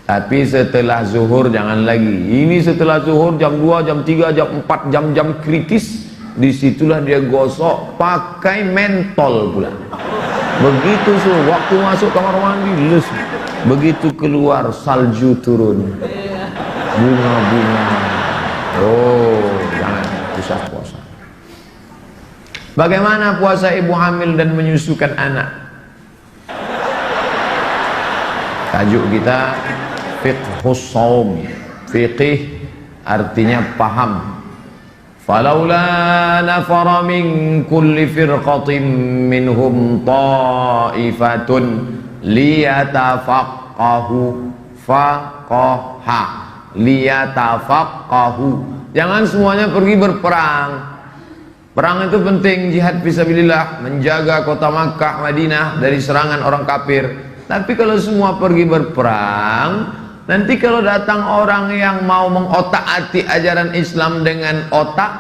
Tapi setelah zuhur jangan lagi. Ini setelah zuhur jam 2, jam 3, jam 4, jam-jam kritis, disitulah dia gosok pakai mentol pula. Begitu waktu masuk kamar mandi, lus. Begitu keluar salju turun, bunga-bunga. Oh, jangan susah puasa. Bagaimana puasa ibu hamil dan menyusukan anak? Tajuk kita fiqhus shaum. Fiqih artinya paham. Falaula nafara min kulli firqatin minhum ta'ifatun liyatafaqahu faqaha liyatafaqahu. Jangan semuanya pergi berperang. Perang itu penting, jihad fisabilillah, menjaga kota Makkah, Madinah dari serangan orang kafir. Tapi kalau semua pergi berperang, nanti kalau datang orang yang mau mengotak-atik ajaran Islam dengan otak,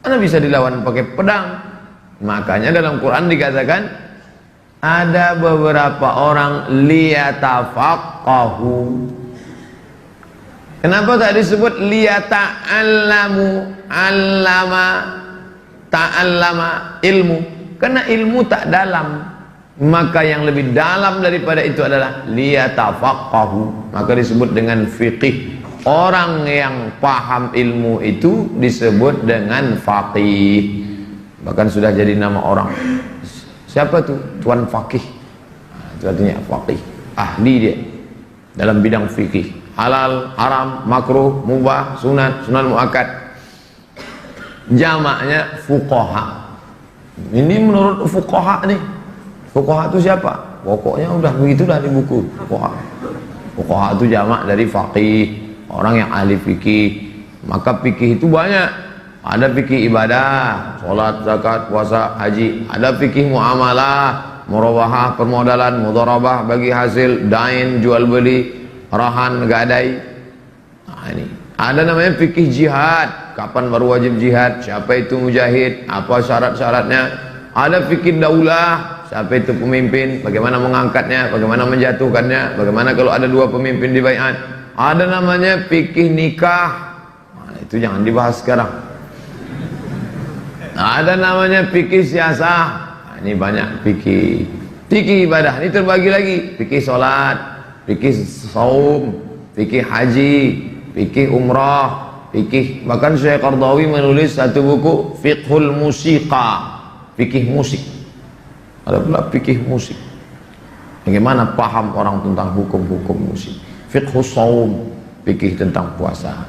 mana bisa dilawan pakai pedang? Makanya dalam Quran dikatakan ada beberapa orang liyatafaqahu. Kenapa tak disebut liyata'allamu? Allama, ta'allama, ilmu. Karena ilmu tak dalam. Maka yang lebih dalam daripada itu adalah liyatafaqahu. Maka disebut dengan fiqih. Orang yang paham ilmu itu disebut dengan faqih. Bahkan sudah jadi nama orang. Siapa tuh? Tuan Faqih. Itu artinya faqih. Ahli dia dalam bidang fikih. Halal, haram, makruh, mubah, sunat, sunat muakkad. Jamaknya fuqaha. Ini menurut fuqaha nih. Fuqaha itu siapa? Pokoknya udah begitulah di buku fuqaha. Fuqaha itu jamak dari faqih, orang yang ahli fikih. Maka fikih itu banyak. Ada fikih ibadah, sholat, zakat, puasa, haji. Ada fikih muamalah, murabahah, permodalan, mudharabah, bagi hasil, dain, jual beli, rahan, gadai. Nah, ini ada namanya fikih jihad. Kapan baru wajib jihad? Siapa itu mujahid? Apa syarat-syaratnya? Ada fikih daulah. Siapa itu pemimpin? Bagaimana mengangkatnya? Bagaimana menjatuhkannya? Bagaimana kalau ada dua pemimpin di baiat? Ada namanya fikih nikah. Nah, itu jangan dibahas sekarang. Nah, ada namanya fikih siasah. Nah, ini banyak fikih. Fikih ibadah ini terbagi lagi. Fikih sholat, fikih saum, fikih haji, fikih umrah, fikih. Bahkan Syekh Qardawi menulis satu buku Fiqhul Musiqa, fikih musik. Ada pula fikih musik. Bagaimana paham orang tentang hukum-hukum musik. Fiqhus shaum, fikih tentang puasa.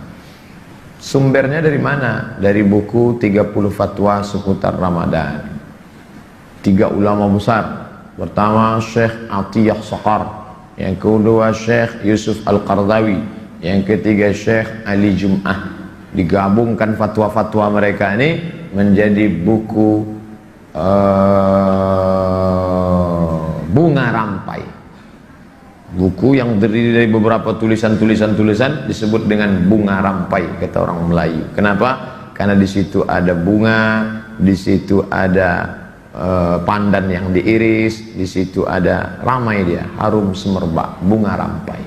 Sumbernya dari mana? Dari buku 30 fatwa seputar Ramadan. 3 ulama besar. Pertama Syekh Atiyah Saqar, yang kedua Syekh Yusuf Al-Qardawi, yang ketiga Syekh Ali Jum'ah. Digabungkan fatwa-fatwa mereka ini menjadi buku Bunga Rampai. Buku yang terdiri dari beberapa tulisan disebut dengan Bunga Rampai, kata orang Melayu. Kenapa? Karena di situ ada bunga, di situ ada pandan yang diiris, di situ ada, ramai dia, harum semerbak, bunga rampai.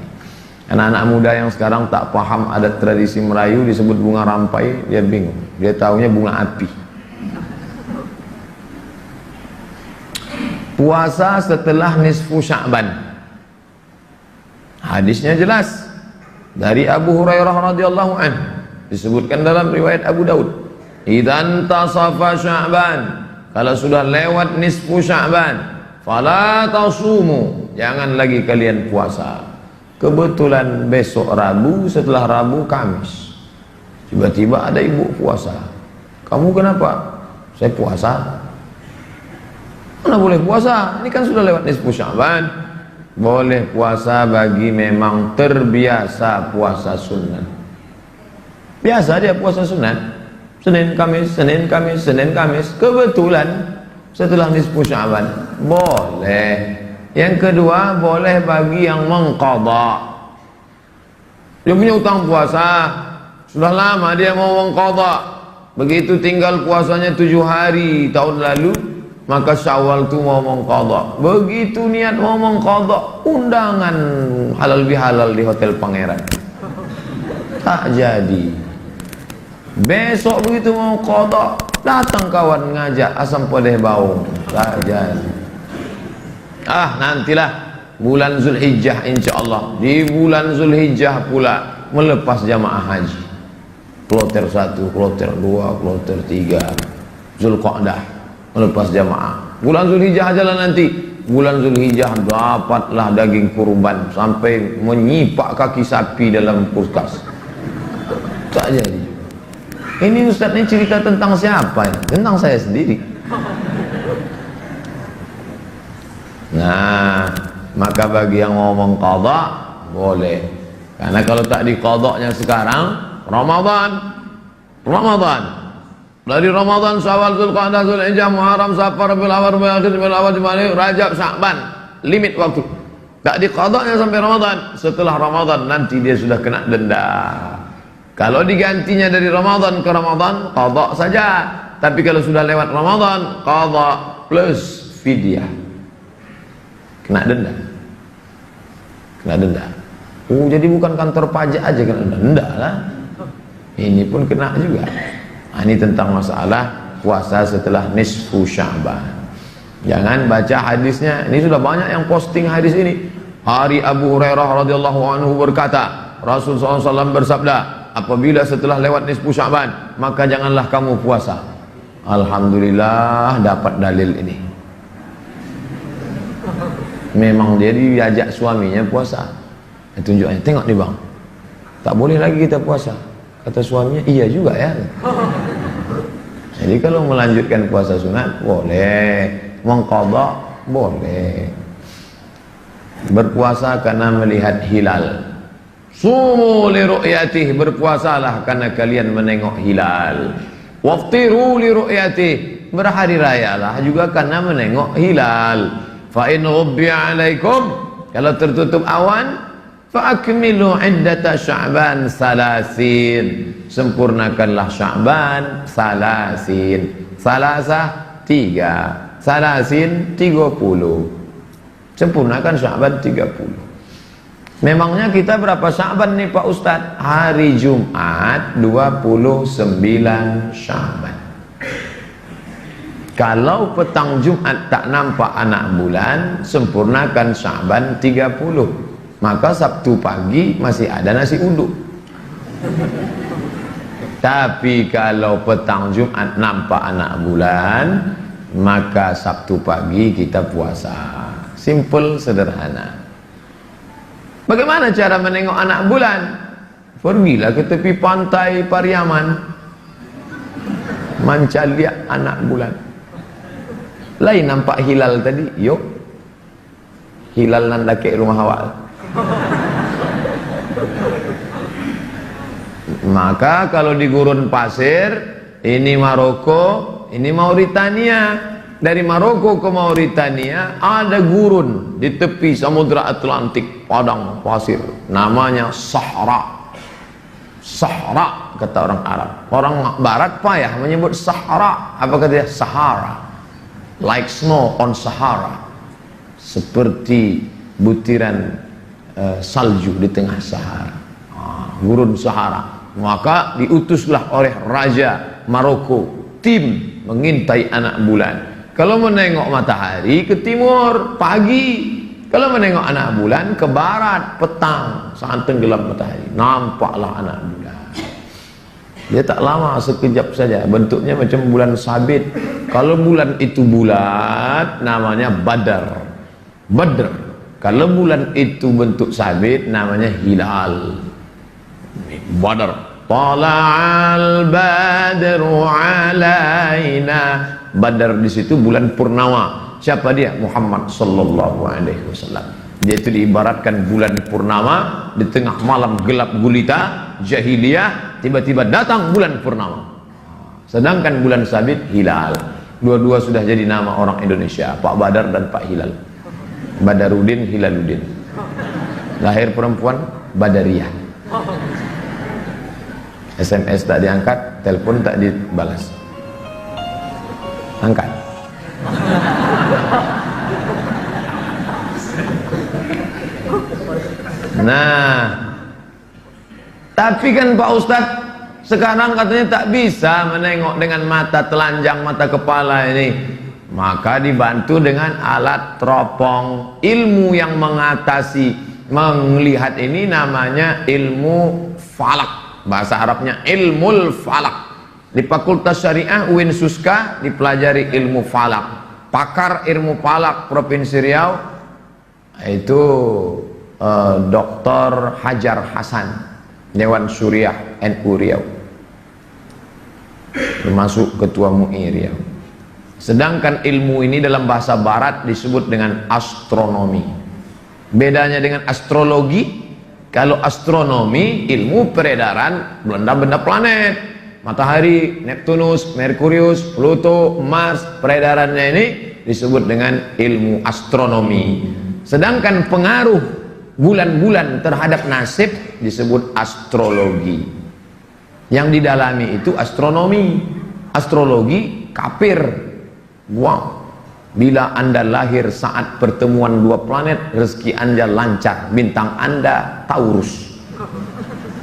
Anak-anak muda yang sekarang tak paham adat tradisi Melayu disebut bunga rampai, dia bingung. Dia taunya bunga api. Puasa setelah nisfu Sya'ban. Hadisnya jelas dari Abu Hurairah radhiyallahu anhu, disebutkan dalam riwayat Abu Daud. Idzan tasafa Sya'ban, kalau sudah lewat nisfu Sya'ban, fala tasumu, jangan lagi kalian puasa. Kebetulan besok Rabu, setelah Rabu Kamis, tiba-tiba ada ibu puasa. Kamu kenapa? Saya puasa. Mana boleh puasa? Ini kan sudah lewat nisfu Sya'ban. Boleh puasa bagi memang terbiasa puasa sunat. Biasa dia puasa sunat. Senin Kamis, Senin Kamis, Senin Kamis. Kebetulan setelah nisfu Sya'ban boleh. Yang kedua, boleh bagi yang mengqadha. Dia punya utang puasa, sudah lama dia mau mengqadha. Begitu tinggal puasanya 7 hari tahun lalu, maka Syawal tuh ngomong qadha. Begitu niat ngomong qadha, undangan halal bihalal di Hotel Pangeran. Tak jadi. Besok begitu mau qadha, datang kawan ngajak asam pedeh bau. Tak jadi. Nantilah bulan Zulhijjah insyaallah. Di bulan Zulhijjah pula melepas jamaah haji. Kloter 1, kloter 2, kloter 3, Zulqa'dah melepas jamaah. Bulan Zulhijjah aja lah nanti. Bulan Zulhijjah dapatlah daging kurban sampai menyipak kaki sapi dalam kulkas. Tak jadi. Ini Ustaz ini cerita tentang siapa ya? Tentang saya sendiri. Nah, maka bagi yang ngomong qadha boleh. Karena kalau tak di qadhanya sekarang Ramadan dari Ramadan, Syawal, Zulqa'dah, Zulhijjah, Muharram, Safar, Rabiul Awwal, Rabiul Akhir, Rabiul Awwal, Jumadil, Rajab, Sya'ban, limit waktu. Tak diqadhanya sampai Ramadan. Setelah Ramadan nanti dia sudah kena denda. Kalau digantinya dari Ramadan ke Ramadan, qadha saja. Tapi kalau sudah lewat Ramadan, qadha plus fidyah. Kena denda. Kena denda. Oh, jadi bukan kantor pajak aja kena denda. Enggak lah. Ini pun kena juga. Ini tentang masalah puasa setelah nisfu Sya'ban. Jangan baca hadisnya. Ini sudah banyak yang posting hadis ini. Hari Abu Hurairah radhiyallahu anhu berkata, Rasulullah SAW bersabda, apabila setelah lewat nisfu Sya'ban, maka janganlah kamu puasa. Alhamdulillah dapat dalil ini. Memang dia diajak suaminya puasa. Tunjuknya, tengok nih bang, tak boleh lagi kita puasa. Kata suaminya, iya juga ya. Jadi kalau melanjutkan puasa sunat boleh, mengqadha boleh. Berpuasa karena melihat hilal. Sumu li ru'yatih, berpuasalah karena kalian menengok hilal. Waftiru li ru'yatih, berhari rayalah juga karena menengok hilal. Fa in ghubbiya alaikum, kalau tertutup awan, fa'akmilu iddata Sya'ban salasin, sempurnakanlah Sya'ban salasin. Salasah 3, salasin 30. Sempurnakan Sya'ban 30. Memangnya kita berapa Sya'ban nih Pak Ustadz? Hari Jumat 29 Sya'ban. Kalau petang Jumat tak nampak anak bulan, sempurnakan Sya'ban 30. Maka Sabtu pagi masih ada nasi uduk. Tapi kalau petang Jumat nampak anak bulan, maka Sabtu pagi kita puasa. Simple, sederhana. Bagaimana cara menengok anak bulan? Pergilah ke tepi pantai Pariaman, manca lihat anak bulan. Lain nampak hilal tadi, yuk hilal nanda ke rumah awal. Maka kalau di gurun pasir, ini Maroko, ini Mauritania. Dari Maroko ke Mauritania ada gurun di tepi Samudra Atlantik, padang pasir, namanya Sahara. Sahara kata orang Arab. Orang Barat payah menyebut Sahara. Apa kata dia? Sahara. Like snow on Sahara. Seperti butiran salju di tengah Sahara. Gurun Sahara. Maka diutuslah oleh Raja Maroko tim mengintai anak bulan. Kalau menengok matahari ke timur pagi, kalau menengok anak bulan ke barat petang, saat tenggelam matahari, nampaklah anak bulan. Dia tak lama, sekejap saja, bentuknya macam bulan sabit. Kalau bulan itu bulat, namanya Badar. Badr. Kalau bulan itu bentuk sabit, namanya hilal. Badar. Tala'al badru alaina. Badar di situ bulan purnama. Siapa dia? Muhammad sallallahu alaihi wasallam. Dia itu diibaratkan bulan purnama di tengah malam gelap gulita jahiliyah, tiba-tiba datang bulan purnama. Sedangkan bulan sabit hilal. Dua-dua sudah jadi nama orang Indonesia, Pak Badar dan Pak Hilal. Badarudin, Hilaludin. Lahir perempuan Badariyah. SMS tak diangkat, telepon tak dibalas. Angkat. Nah, tapi kan Pak Ustadz sekarang katanya tak bisa menengok dengan mata telanjang, mata kepala ini. Maka dibantu dengan alat teropong. Ilmu yang mengatasi melihat ini namanya ilmu falak. Bahasa Arabnya ilmul falak. Di Fakultas Syariah UIN Suska dipelajari ilmu falak. Pakar ilmu falak Provinsi Riau itu Dr. Hajar Hasan, Dewan Syuriah NU Riau, termasuk Ketua MUI Riau. Sedangkan ilmu ini dalam bahasa barat disebut dengan astronomi. Bedanya dengan astrologi, kalau astronomi ilmu peredaran benda-benda planet, matahari, Neptunus, Merkurius, Pluto, Mars, peredarannya ini disebut dengan ilmu astronomi. Sedangkan pengaruh bulan-bulan terhadap nasib disebut astrologi. Yang didalami itu astronomi. Astrologi kafir. Wow, bila Anda lahir saat pertemuan dua planet, rezeki Anda lancar, bintang Anda Taurus.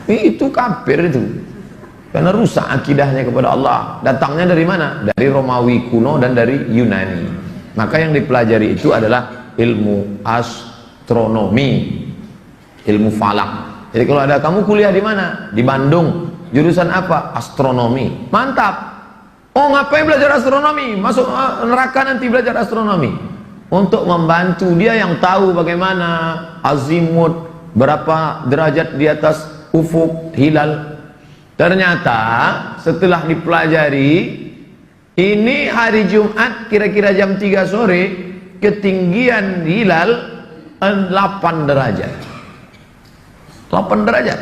Itu kafir itu. Karena rusak akidahnya kepada Allah. Datangnya dari mana? Dari Romawi kuno dan dari Yunani. Maka yang dipelajari itu adalah ilmu astronomi, ilmu falak. Jadi kalau ada kamu kuliah di mana? Di Bandung. Jurusan apa? Astronomi. Mantap. Oh, ngapain belajar astronomi? Masuk neraka nanti belajar astronomi. Untuk membantu dia yang tahu bagaimana azimut, berapa derajat di atas ufuk hilal. Ternyata setelah dipelajari, ini hari Jumat kira-kira jam 3 sore, ketinggian hilal 8 derajat. 8 derajat.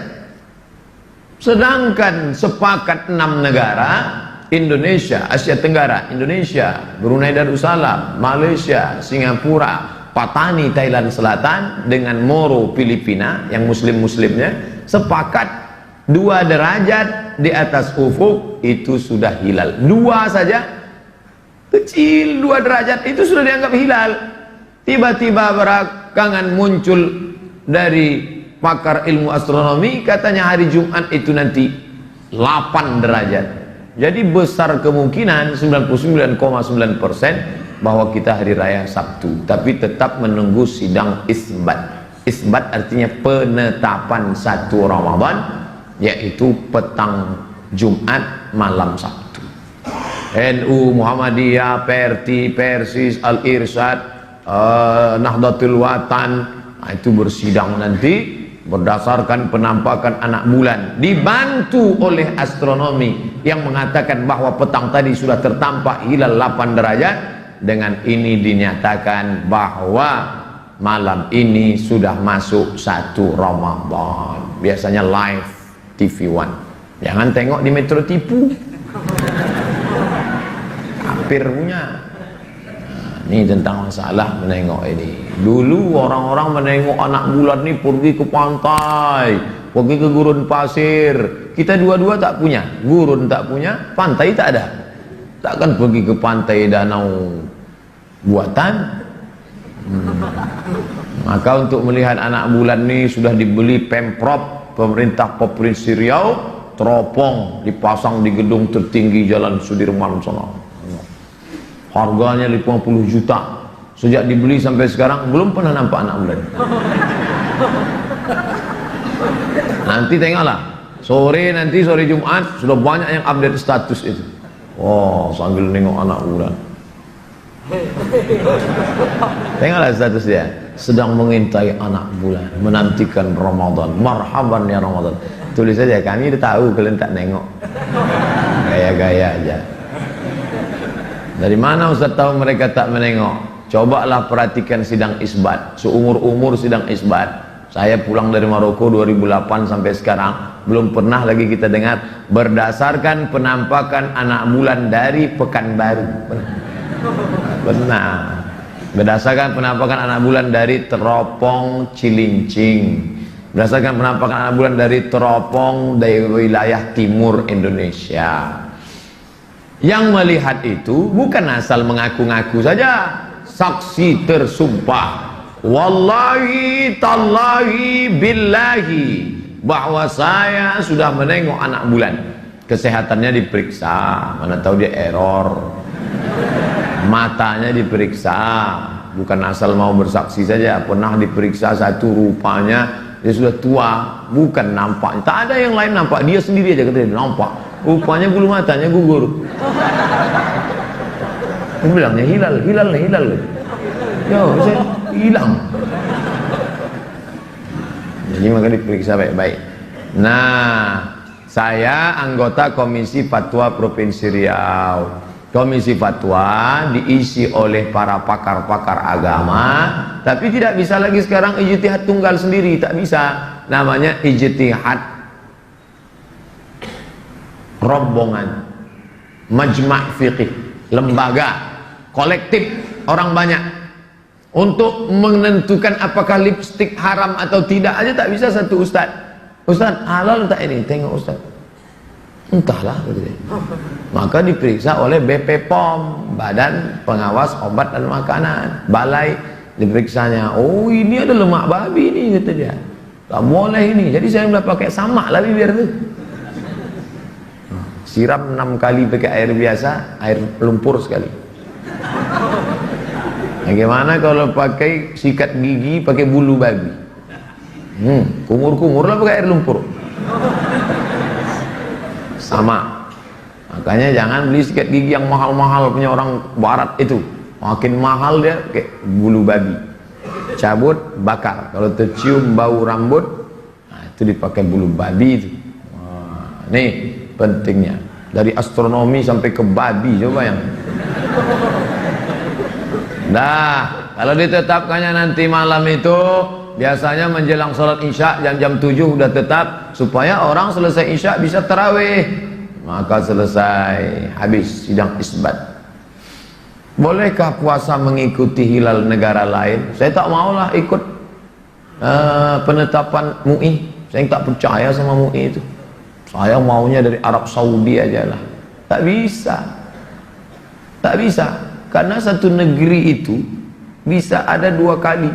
Sedangkan sepakat 6 negara, Indonesia, Asia Tenggara, Indonesia, Brunei Darussalam, Malaysia, Singapura, Patani, Thailand Selatan, dengan Moro, Filipina, yang muslim-muslimnya, sepakat 2 derajat di atas ufuk itu sudah hilal. 2 saja, kecil 2 derajat itu sudah dianggap hilal. Tiba-tiba belakangan muncul dari pakar ilmu astronomi, katanya hari Jumat itu nanti 8 derajat. Jadi besar kemungkinan 99,9% bahwa kita hari raya Sabtu, tapi tetap menunggu sidang isbat. Isbat artinya penetapan 1 Ramadan, yaitu petang Jumat malam Sabtu. NU, Muhammadiyah, PRT, Persis, Al-Irsyad, Nahdlatul Watan, itu bersidang nanti berdasarkan penampakan anak bulan, dibantu oleh astronomi yang mengatakan bahwa petang tadi sudah tertampak hilal 8 derajat. Dengan ini dinyatakan bahwa malam ini sudah masuk 1 Ramadan. Biasanya live TV One, jangan tengok di Metro Tipu, hampir punya. Ini tentang masalah menengok ini. Dulu orang-orang menengok anak bulan ini pergi ke pantai, pergi ke gurun pasir. Kita dua-dua tak punya, gurun tak punya, pantai tak ada. Takkan pergi ke pantai danau buatan. Maka untuk melihat anak bulan ini sudah dibeli Pemprov, pemerintah Provinsi Riau, teropong dipasang di gedung tertinggi Jalan Sudirman sana. Harganya 50 juta. Sejak dibeli sampai sekarang belum pernah nampak anak bulan. Nanti tengoklah, sore Jumat sudah banyak yang update status itu. Oh, sambil nengok anak bulan. Tengoklah status dia, sedang mengintai anak bulan, menantikan Ramadan. Marhaban ya Ramadan. Tulis saja, kami udah tahu kalian tak nengok. Gaya-gaya aja. Dari mana Ustaz tahu mereka tak menengok? Cobalah perhatikan sidang isbat. Seumur-umur sidang isbat, saya pulang dari Maroko 2008 sampai sekarang, belum pernah lagi kita dengar berdasarkan penampakan anak bulan dari Pekanbaru. Benar. Berdasarkan penampakan anak bulan dari Teropong Cilincing, berdasarkan penampakan anak bulan dari Teropong dari wilayah timur Indonesia. Yang melihat itu bukan asal mengaku-ngaku saja, saksi tersumpah. wallahi tallahi billahi, bahwa saya sudah menengok anak bulan. Kesehatannya diperiksa, mana tahu dia error. Matanya diperiksa, bukan asal mau bersaksi saja, pernah diperiksa satu, rupanya dia sudah tua, bukan nampak, tak ada yang lain nampak, dia sendiri aja katanya nampak, rupanya bulu matanya gugur. Dia bilangnya hilal, ya saya hilang. Jadi maka diperiksa baik-baik. Nah, saya anggota Komisi Fatwa Provinsi Riau. Komisi Fatwa diisi oleh para pakar-pakar agama, tapi tidak bisa lagi sekarang ijtihad tunggal sendiri, tak bisa. Namanya ijtihad rombongan, majma' fiqih, lembaga, kolektif, orang banyak. Untuk menentukan apakah lipstik haram atau tidak aja tak bisa satu ustaz. Ustaz, halal tak ini? Tengok ustaz. Entahlah, maka diperiksa oleh BP POM, Badan Pengawas Obat dan Makanan, balai diperiksanya. Oh, ini ada lemak babi ini, kata dia, tak boleh ini. Jadi saya mulai pakai samak lah bibir tu, siram 6 kali pakai air biasa, air lumpur sekali. Bagaimana kalau pakai sikat gigi pakai bulu babi? Kumur-kumur lah pakai air lumpur. Sama. Makanya jangan beli sikat gigi yang mahal-mahal punya orang barat itu. Makin mahal dia kayak bulu babi. Cabut, bakar. Kalau tercium bau rambut, nah itu dipakai bulu babi itu. Wah, nih pentingnya. Dari astronomi sampai ke babi, coba yang. Nah, kalau ditetapkannya nanti malam itu, biasanya menjelang sholat isya jam 7 udah tetap, supaya orang selesai isya bisa tarawih, maka selesai habis sidang isbat. Bolehkah puasa mengikuti hilal negara lain? Saya tak maulah ikut penetapan MUI. Saya tak percaya sama MUI itu. Saya maunya dari Arab Saudi aja lah. Tak bisa, tak bisa. Karena satu negeri itu bisa ada 2 kali.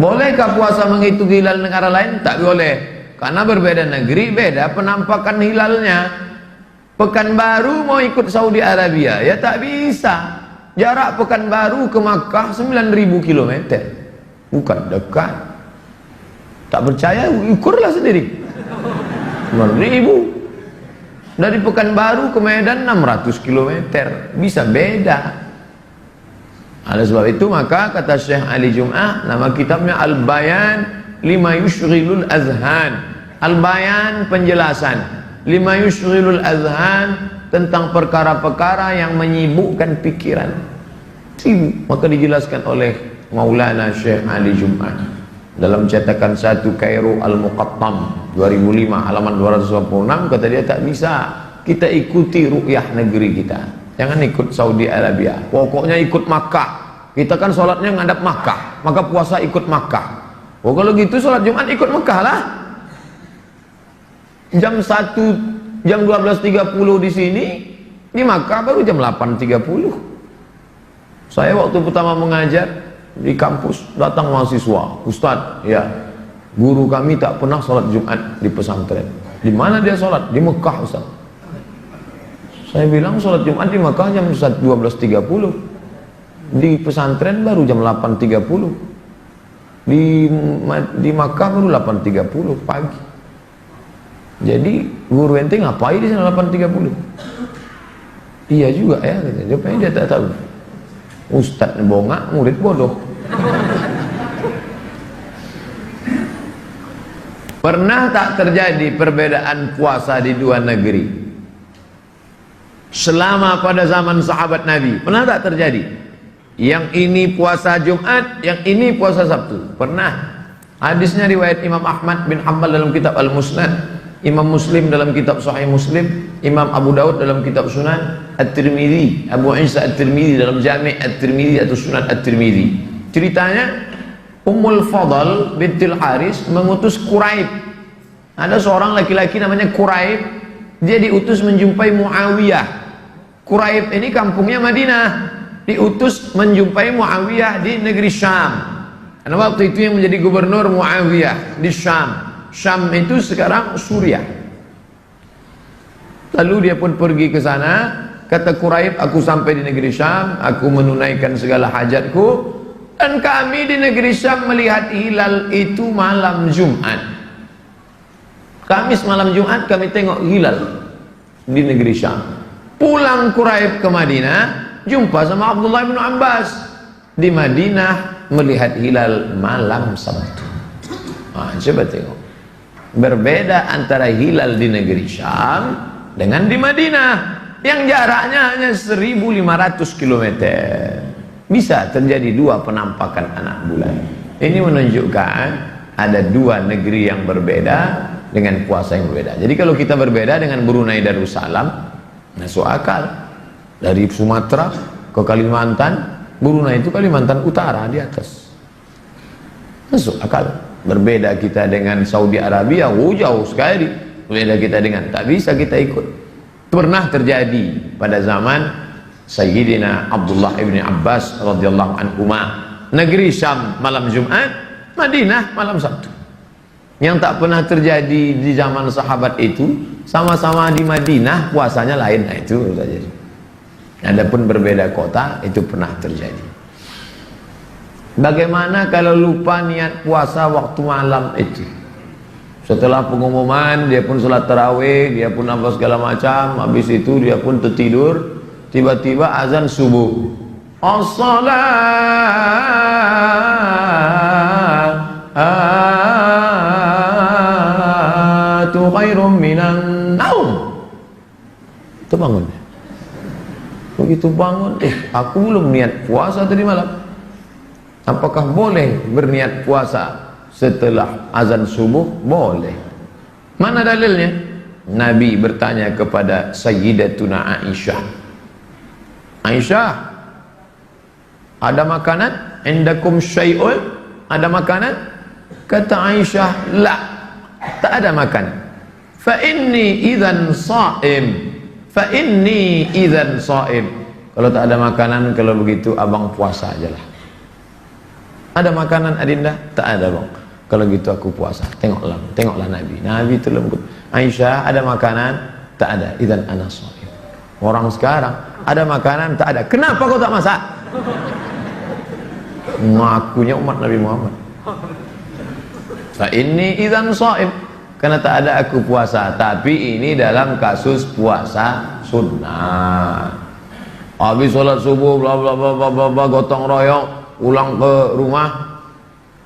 Bolehkah puasa mengikuti hilal negara lain? Tak boleh. Karena berbeda negeri, beda penampakan hilalnya. Pekanbaru mau ikut Saudi Arabia, ya tak bisa. Jarak Pekanbaru ke Makkah 9.000 km. Bukan dekat. Tak percaya, ukurlah sendiri. 9.000. Dari Pekanbaru ke Medan 600 km. Bisa beda. Oleh sebab itu maka kata Syekh Ali Jum'ah, nama kitabnya Al-Bayan Lima Yushghilul Azhan. Al-Bayan penjelasan, Lima Yushghilul Azhan, tentang perkara-perkara yang menyibukkan pikiran. Sibuk. Maka dijelaskan oleh Maulana Syekh Ali Jum'ah dalam cetakan 1 Kairo Al-Muqattam 2005 halaman 226, kata dia tak bisa kita ikuti ru'yah negeri kita. Jangan ikut Saudi Arabia, pokoknya ikut Makkah. Kita kan sholatnya ngadap Makkah, maka puasa ikut Makkah. Oh kalau gitu sholat Jumat ikut Makkah lah. Jam 12.30 di sini, di Makkah baru jam 8.30. Saya waktu pertama mengajar di kampus, datang mahasiswa, Ustadz, ya guru kami tak pernah sholat Jumat di pesantren. Di mana dia sholat? Di Mekah, Ustadz. Saya bilang sholat Jumat di Makkah jam 12.30, di pesantren baru jam 8.30, di Makkah baru 8.30 pagi. Jadi guru ente ngapain di sana 8.30? Iya juga ya, katanya. Dia tak tahu. Ustadz bongak, murid bodoh. Pernah tak terjadi perbedaan puasa di 2 negeri selama pada zaman sahabat Nabi? Pernah tak terjadi? Yang ini puasa Jumat, yang ini puasa Sabtu. Pernah. Hadisnya riwayat Imam Ahmad bin Hanbal dalam kitab Al-Musnad, Imam Muslim dalam kitab Sahih Muslim, Imam Abu Daud dalam kitab Sunan, At-Tirmidzi, Abu Isa At-Tirmidzi dalam Jami' At-Tirmidzi atau Sunan At-Tirmidzi. Ceritanya Ummul Fadl bintil Haris mengutus Quraib. Ada seorang laki-laki namanya Quraib, dia diutus menjumpai Muawiyah. Quraib ini kampungnya Madinah, diutus menjumpai Muawiyah di negeri Syam. Karena waktu itu yang menjadi gubernur Muawiyah di Syam. Syam itu sekarang Suriah. Lalu dia pun pergi ke sana. Kata Quraib, aku sampai di negeri Syam, aku menunaikan segala hajatku, dan kami di negeri Syam melihat hilal itu malam Jumat. Kamis malam Jumat kami tengok hilal di negeri Syam. Pulang Quraib ke Madinah, jumpa sama Abdullah bin Abbas di Madinah, melihat hilal malam Sabtu. Coba tengok, berbeda antara hilal di negeri Syam dengan di Madinah yang jaraknya hanya 1500 km. Bisa terjadi dua penampakan anak bulan. Ini menunjukkan ada dua negeri yang berbeda dengan puasa yang berbeda. Jadi kalau kita berbeda dengan Brunei Darussalam, masuk akal. Dari Sumatera ke Kalimantan, Brunei itu Kalimantan Utara di atas, masuk akal. Berbeda kita dengan Saudi Arabia, jauh sekali. Berbeda kita dengan, tak bisa kita ikut. Pernah terjadi pada zaman Sayyidina Abdullah ibn Abbas radhiyallahu anhuma, negeri Syam malam Jumat, Madinah malam Sabtu. Yang tak pernah terjadi di zaman sahabat itu, sama-sama di Madinah puasanya lain. Nah, itu saja. Adapun berbeda kota, itu pernah terjadi. Bagaimana kalau lupa niat puasa waktu malam itu? Setelah pengumuman, dia pun salat tarawih, dia pun apa segala macam, habis itu dia pun tertidur, tiba-tiba azan subuh. As-salatu khairum minan naum. Itu bangun. Begitu bangun, aku belum niat puasa tadi malam. Apakah boleh berniat puasa setelah azan subuh? Boleh. Mana dalilnya? Nabi bertanya kepada Sayyidatuna Aisyah, Aisyah, ada makanan? Indakum syai'un? Ada makanan? Kata Aisyah, la, tak ada makan. Fa inni idzan sha'im. Fa inni idzan sha'im. Kalau tak ada makanan, kalau begitu abang puasa ajalah. Ada makanan Adinda? Tak ada bang. Kalau gitu aku puasa. Tengoklah Nabi. Nabi itu lembut. Aisyah, ada makanan? Tak ada. Idzan ana sha'im. Orang sekarang ada makanan, tak ada. Kenapa kau tak masak? Ngakunya umat Nabi Muhammad. Fa inni idzan sha'im. Karena tak ada aku puasa. Tapi ini dalam kasus puasa sunnah. Habis sholat subuh bla bla bla bla bla, gotong royong pulang ke rumah,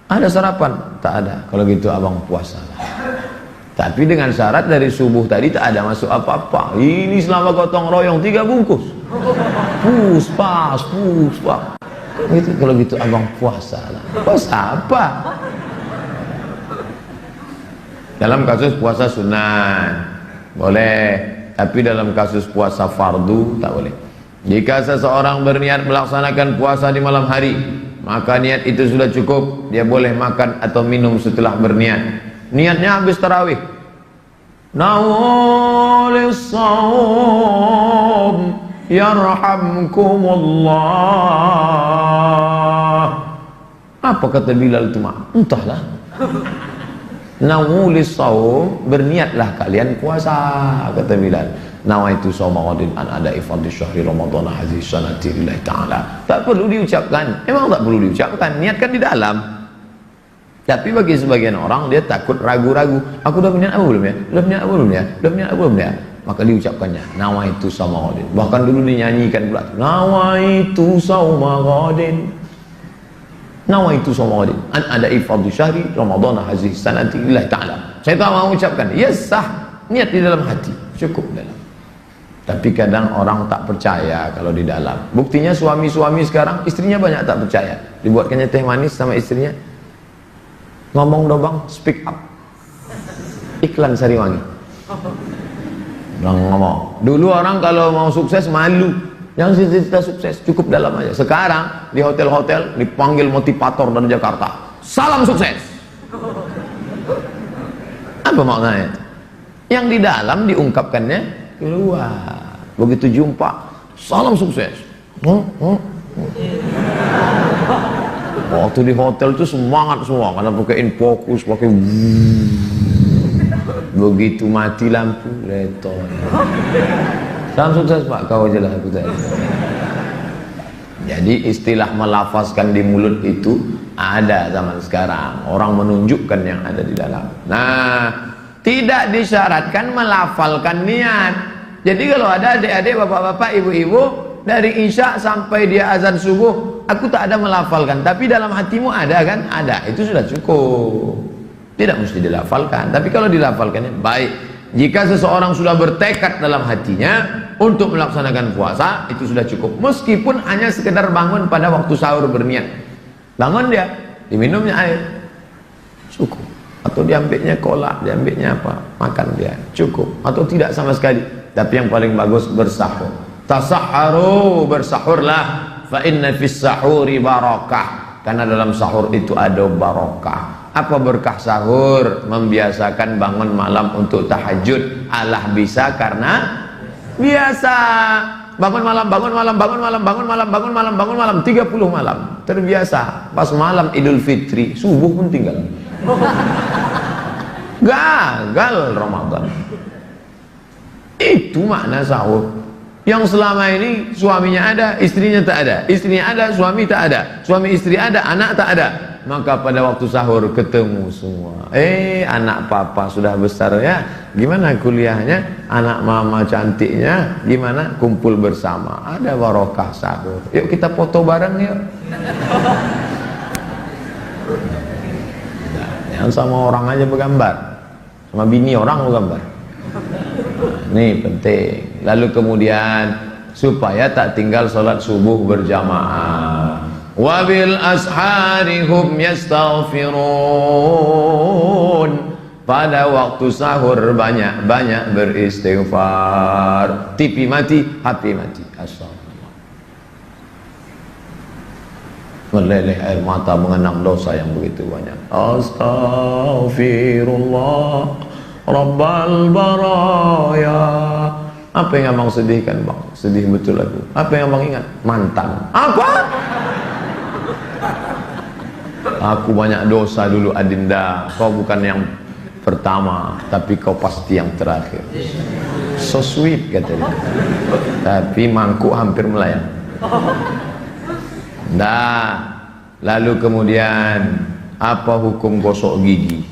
ada sarapan? Tak ada. Kalau gitu abang puasa lah. Tapi dengan syarat dari subuh tadi tak ada masuk apa-apa. Ini selama gotong royong 3 bungkus. Puspas. Gitu. Kalau gitu abang puasa lah. Puasa apa? Dalam kasus puasa sunnah boleh, tapi dalam kasus puasa fardu tak boleh. Jika seseorang berniat melaksanakan puasa di malam hari, maka niat itu sudah cukup. Dia boleh makan atau minum setelah berniat. Niatnya habis tarawih, nawalis saum yarhamkumullah. Apa kata Bilal itu mak? Entahlah. Nawulis saum, berniatlah kalian puasa, kata Bilal. Nawaitu sauma ghadin an ada'i fardhi syahri ramadhan hadhihi sanati lillahi ta'ala. Tak perlu diucapkan. Memang tak perlu diucapkan, niatkan di dalam. Tapi bagi sebagian orang, dia takut ragu-ragu. Aku dah berniat apa belum ya? Dah berniat apa belum ya? Dah berniat apa belum ya? Maka diucapkannya nawaitu sauma ghadin. Bahkan dulu dinyanyikan pula, nawaitu sauma ghadin. Nawaitu sauma ghadin an ada'i fardhi syahri ramadhan hadhihi sanati lillahi ta'ala. Saya tak mau ucapkan. Ya sah, niat di dalam hati, cukup dalam. Tapi kadang orang tak percaya kalau di dalam. Buktinya suami-suami sekarang, istrinya banyak tak percaya. Dibuatkannya teh manis sama istrinya, ngomong dobang, speak up. Iklan Sariwangi. Ngomong. Dulu orang kalau mau sukses malu. Yang cerita sukses cukup dalam aja. Sekarang di hotel-hotel dipanggil motivator dari Jakarta. Salam sukses. Apa maknanya? Yang di dalam diungkapkannya keluar. Begitu jumpa, salam sukses. Waktu di hotel tuh semangat semua karena pakai fokus, pakai begitu mati lampu leton. Salam sukses Pak, kau aja lah aku tadi. Jadi istilah melafazkan di mulut itu ada zaman sekarang. Orang menunjukkan yang ada di dalam. Nah, tidak disyaratkan melafalkan niat. Jadi kalau ada adik-adik, bapak-bapak, ibu-ibu, dari isya sampai dia azan subuh, aku tak ada melafalkan. Tapi dalam hatimu ada kan? Ada. Itu sudah cukup. Tidak mesti dilafalkan. Tapi kalau dilafalkannya baik. Jika seseorang sudah bertekad dalam hatinya untuk melaksanakan puasa, itu sudah cukup. Meskipun hanya sekedar bangun pada waktu sahur berniat. Bangun dia, diminumnya air, cukup. Atau diambilnya kolak, diambilnya apa, makan dia, cukup. Atau tidak sama sekali. Tapi yang paling bagus bersahur. Tasahharu, bersahurlah. Fa inna fis sahuri barakah. Karena dalam sahur itu ada barakah. Apa berkah sahur? Membiasakan bangun malam untuk tahajud. Allah bisa karena biasa. Bangun malam, bangun malam, bangun malam, bangun malam, bangun malam, bangun malam, 30 malam. Terbiasa. Pas malam Idul Fitri, subuh pun tinggal. Gagal Ramadan. Itu makna sahur. Yang selama ini suaminya ada, istrinya tak ada. Istrinya ada, suami tak ada. Suami istri ada, anak tak ada. Maka pada waktu sahur ketemu semua. Anak papa sudah besar ya. Gimana kuliahnya? Anak mama cantiknya gimana? Kumpul bersama. Ada barokah sahur. Yuk kita foto bareng yuk. Jangan sama orang aja bergambar. Sama bini orang bergambar. Ini penting. Lalu kemudian supaya tak tinggal sholat subuh berjamaah. Wabil ashari hum yastaghfirun. Pada waktu sahur banyak-banyak beristighfar. TV mati, HP mati. Astagfirullah. Meleleh air mata mengenang dosa yang begitu banyak. Astagfirullah Rabbal baraya. Apa yang abang sedihkan bang? Sedih betul aku. Apa yang abang ingat? Mantan. Apa? Aku banyak dosa dulu Adinda. Kau bukan yang pertama, tapi kau pasti yang terakhir. So sweet katanya. Tapi mangkuk hampir melayang. Lalu kemudian apa hukum gosok gigi?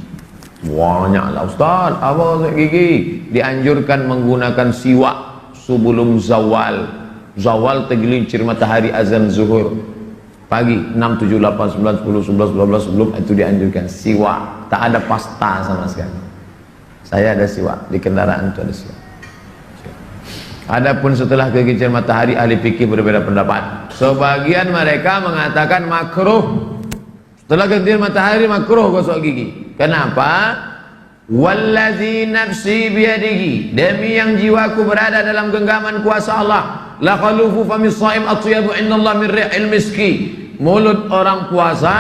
Banyaklah Ustaz. Apa gosok gigi? Dianjurkan menggunakan siwak sebelum zawal. Zawal tergelincir matahari azan zuhur. Pagi 6, 7, 8, 9, 10, 11, 12 sebelum itu dianjurkan siwak. Tak ada pasta sama sekali. Saya ada siwak di kendaraan itu ada siwak. Adapun setelah tergelincir matahari, ahli fikih berbeda pendapat. Sebagian mereka mengatakan makruh. Setelah tergelincir matahari makruh gosok gigi. Kenapa? Wallazi nafsi biyadihi, demi yang jiwaku berada dalam genggaman kuasa Allah, la khalufu famis shaim atyabu indallah min ri'il miski. Mulut orang puasa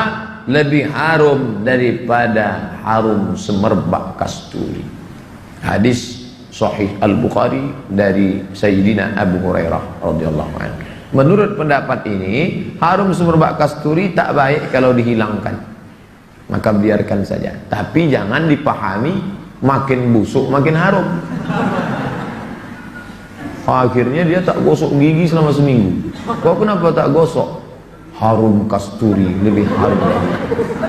lebih harum daripada harum semerbak kasturi. Hadis sahih Al-Bukhari dari Sayyidina Abu Hurairah radhiyallahu anhu. Menurut pendapat ini, harum semerbak kasturi tak baik kalau dihilangkan. Maka biarkan saja. Tapi jangan dipahami makin busuk makin harum. Akhirnya dia tak gosok gigi selama seminggu. Kau kenapa tak gosok? Harum kasturi lebih harum.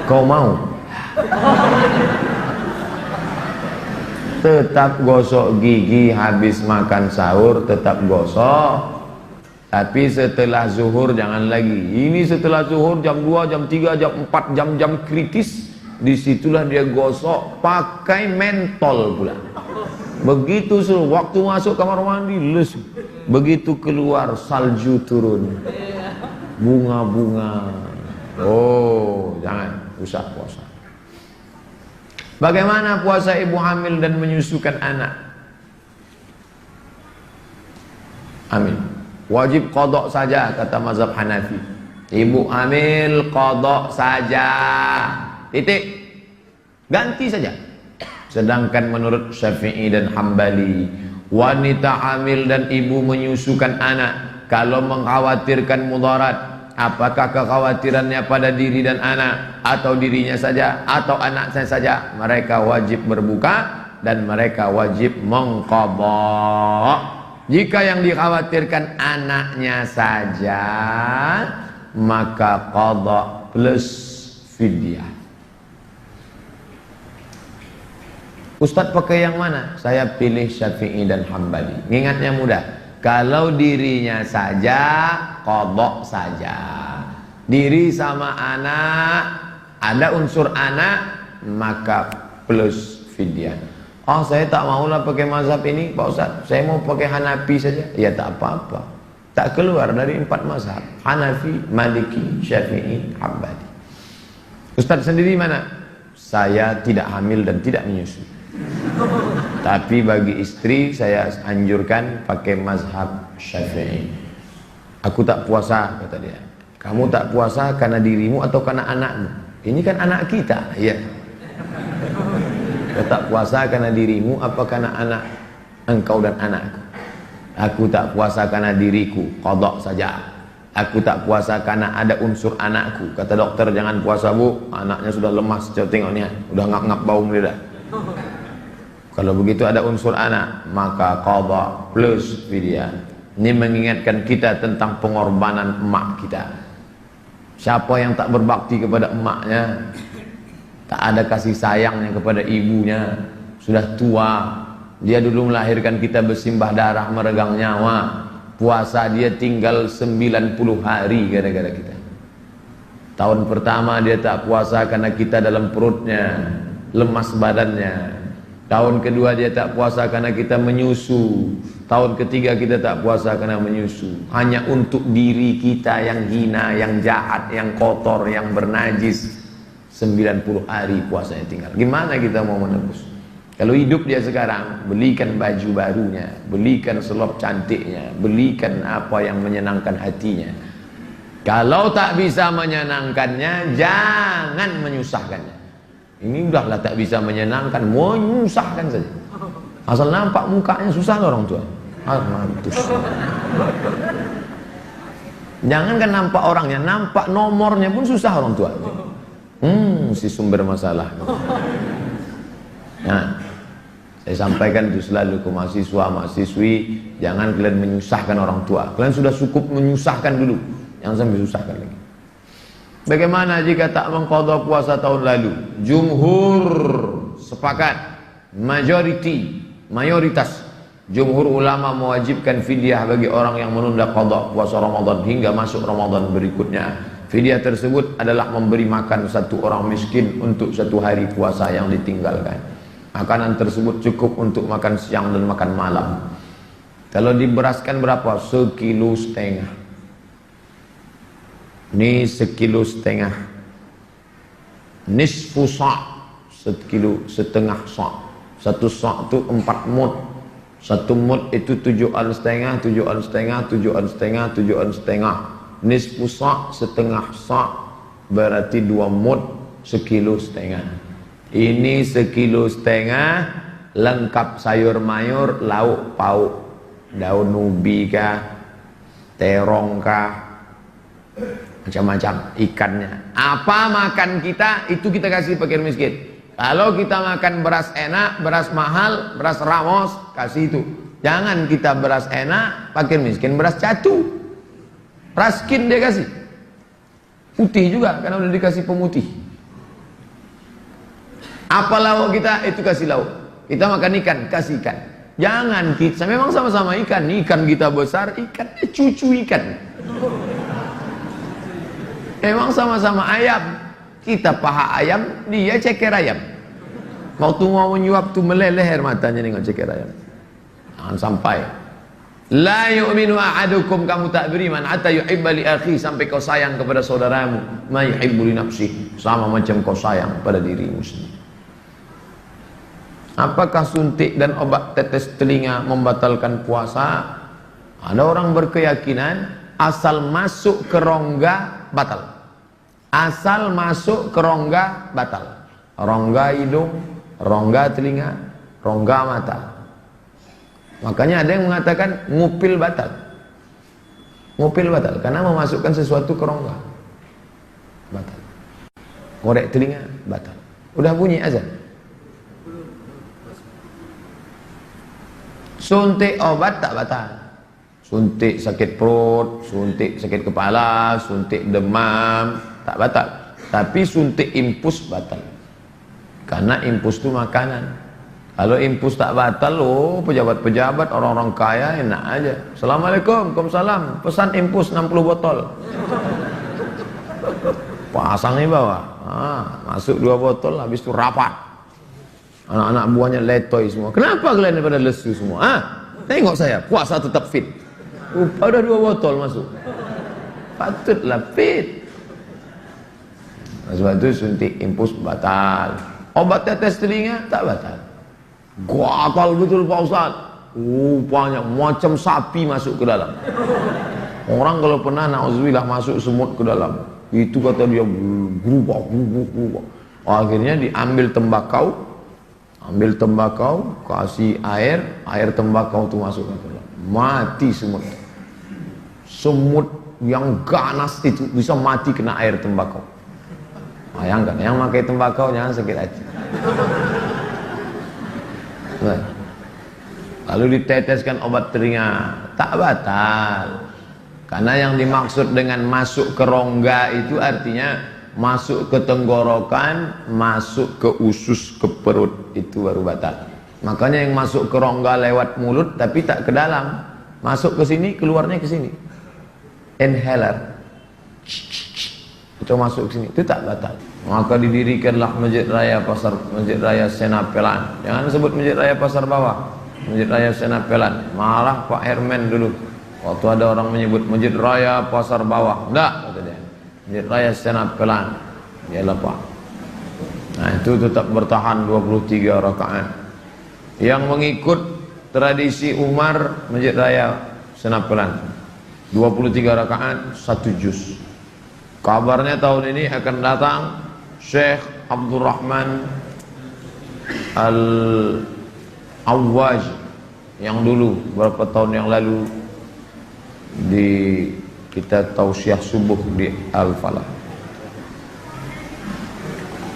Kau mau? Tetap gosok gigi habis makan sahur, tetap gosok. Tapi setelah zuhur jangan lagi. Ini setelah zuhur jam 2, jam 3, jam 4, jam-jam kritis. Disitulah dia gosok pakai mentol pula. Begitu waktu masuk kamar mandi lesu. Begitu keluar salju turun. Bunga-bunga. Oh, jangan usah puasa. Bagaimana puasa ibu hamil dan menyusukan anak? Amin. Wajib qadha saja kata mazhab Hanafi. Ibu hamil qadha saja. Titik. Ganti saja. Sedangkan menurut Syafi'i dan Hambali, wanita hamil dan ibu menyusukan anak kalau mengkhawatirkan mudarat, apakah kekhawatirannya pada diri dan anak, atau dirinya saja, atau anaknya saja, mereka wajib berbuka dan mereka wajib mengqadha. Jika yang dikhawatirkan anaknya saja, maka qadha plus fidyah. Ustadz pakai yang mana? Saya pilih Syafi'i dan Hambali. Ingatnya mudah. Kalau dirinya saja, qadha saja. Diri sama anak, ada unsur anak, maka plus fidyah. Oh, saya tak maulah pakai mazhab ini Pak Ustadz, saya mau pakai Hanafi saja. Ya tak apa-apa, tak keluar dari 4 mazhab, Hanafi, Maliki, Syafi'i, Hambali. Ustadz sendiri mana? Saya tidak hamil dan tidak menyusui, tapi bagi istri saya anjurkan pakai mazhab Syafi'i. Aku tak puasa, kata dia. Kamu tak puasa karena dirimu atau karena anakmu? Ini kan anak kita. Ya, kau tak puasa karena dirimu apa karena anak engkau dan anakku? Aku tak puasa karena diriku, qadha saja. Aku tak puasa karena ada unsur anakku. Kata dokter, jangan puasa bu, anaknya sudah lemas, coba tengok nih, udah ngap-ngap bau lidah. Kalau begitu ada unsur anak, maka qadha plus fidyah. Ini mengingatkan kita tentang pengorbanan emak kita. Siapa yang tak berbakti kepada emaknya, tak ada kasih sayangnya kepada ibunya, sudah tua, dia dulu melahirkan kita bersimbah darah, meregang nyawa, puasa dia tinggal 90 hari gara-gara kita. Tahun pertama dia tak puasa karena kita dalam perutnya, lemas badannya. Tahun kedua dia tak puasa karena kita menyusu. Tahun ketiga kita tak puasa karena menyusu. Hanya untuk diri kita yang hina, yang jahat, yang kotor, yang bernajis. 90 hari puasanya tinggal. Gimana kita mau menebus? Kalau hidup dia sekarang, belikan baju barunya, belikan selop cantiknya, belikan apa yang menyenangkan hatinya. Kalau tak bisa menyenangkannya, jangan menyusahkannya. Ini udahlah tak bisa menyenangkan, menyusahkan saja. Asal nampak mukanya susah orang tua. Mampus. Jangankan nampak orangnya, nampak nomornya pun susah orang tua. Si sumber masalah. Nah, saya sampaikan itu selalu ke mahasiswa, mahasiswi, jangan kalian menyusahkan orang tua. Kalian sudah cukup menyusahkan dulu, jangan sampai susahkan lagi. Bagaimana jika tak mengqadha puasa tahun lalu? Jumhur sepakat, mayoritas jumhur ulama mewajibkan fidyah bagi orang yang menunda qadha puasa Ramadan hingga masuk Ramadan berikutnya. Fidyah tersebut adalah memberi makan satu orang miskin untuk 1 hari puasa yang ditinggalkan. Makanan tersebut cukup untuk makan siang dan makan malam. Kalau diberaskan berapa? 1,5 kilo. Ini 1,5 kilo. Nisfu sa', 1,5 kilo. 1 sa'. 1 sa' itu 4 mud. 1 mud itu 7 on setengah, 7 on setengah, 7 on setengah, 7 on setengah. Nisfu sa', 1/2 sa', berarti 2 mud, 1,5 kilo. Ini 1,5 kilo, lengkap sayur mayur, lauk pauk, daun ubi kah, terong kah, macam-macam, ikannya. Apa makan kita, itu kita kasih fakir miskin. Kalau kita makan beras enak, beras mahal, beras ramos, kasih itu. Jangan kita beras enak, fakir miskin beras catu. Raskin dia kasih. Putih juga, karena udah dikasih pemutih. Apa lauk kita, itu kasih lauk. Kita makan ikan, kasih ikan. Jangan kita, memang sama-sama ikan. Ikan kita besar, ikan cucu ikan. Memang sama-sama ayam. Kita paha ayam, dia ceker ayam. Waktu mau menyuap tuh meleleh air matanya dengan ceker ayam. Jangan sampai. La yu'minu ahadukum, kamu tak beriman hatta yuhibba li akhi, sampai kau sayang kepada saudaramu ma yuhibbu li nafsihi, sama macam kau sayang pada dirimu sendiri. Apakah suntik dan obat tetes telinga membatalkan puasa? Ada orang berkeyakinan asal masuk ke rongga batal. Asal masuk ke rongga batal. Rongga hidung, rongga telinga, rongga mata. Makanya ada yang mengatakan ngupil batal. Ngupil batal karena memasukkan sesuatu ke rongga. Batal. Korek telinga batal. Udah bunyi azan. Suntik obat tak batal. Suntik sakit perut, suntik sakit kepala, suntik demam tak batal. Tapi suntik impus batal. Karena impus itu makanan. Kalau impus tak batal, pejabat-pejabat, orang-orang kaya enak aja. Assalamualaikum, waalaikumsalam. Pesan impus 60 botol. Pasang di bawah. Masuk 2 botol, habis itu rapat. Anak-anak buahnya letoy semua. Kenapa kalian pada lesu semua? Tengok saya, puasa tetap fit. Udah 2 botol masuk. Patutlah fit. Sebab itu suntik impus batal. Obat tetes telinga tak batal. Gatal betul Pak Ustaz. Banyak macam sapi masuk ke dalam. Orang kalau pernah na'udzubillah masuk semut ke dalam, itu kata dia berubah. Akhirnya diambil tembakau, kasih air tembakau itu masuk ke dalam. Mati semut. Semut yang ganas itu bisa mati kena air tembakau. Bayangkan, yang pakai tembakau jangan sakit hati. Lalu diteteskan obat telinga, tak batal. Karena yang dimaksud dengan masuk ke rongga itu artinya masuk ke tenggorokan, masuk ke usus, ke perut, itu baru batal. Makanya yang masuk ke rongga lewat mulut tapi tak ke dalam, masuk ke sini, keluarnya ke sini. Inhaler. Itu masuk ke sini, itu tak batal. Maka didirikanlah Masjid Raya Senapelan. Jangan sebut Masjid Raya Pasar Bawah, Masjid Raya Senapelan. Malah Pak Hermen dulu waktu ada orang menyebut Masjid Raya Pasar Bawah, enggak kata dia, Masjid Raya Senapelan. Yalah Pak. Nah itu tetap bertahan 23 rakaat. Yang mengikut tradisi Umar, Masjid Raya Senapelan 23 rakaat 1 juz. Kabarnya tahun ini akan datang Syekh Abdurrahman Al-Awwaj yang dulu beberapa tahun yang lalu kita tausiah subuh di Al-Falah.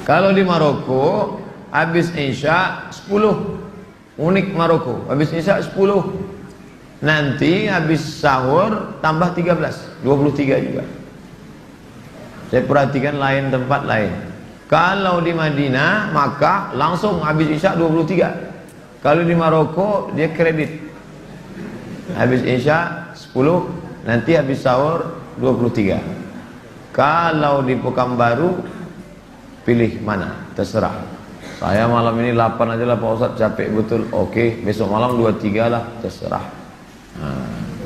Kalau di Maroko habis Isya 10. Unik Maroko, habis Isya 10. Nanti habis sahur tambah 13, 23 juga. Saya perhatikan lain tempat lain. Kalau di Madinah, Makkah langsung habis Isya 23. Kalau di Maroko dia kredit. Habis Isya 10, nanti habis sahur 23. Kalau di Pekanbaru pilih mana, terserah. Saya malam ini 8 aja lah Pak Ustaz, capek betul. Oke, besok malam 23 lah, terserah.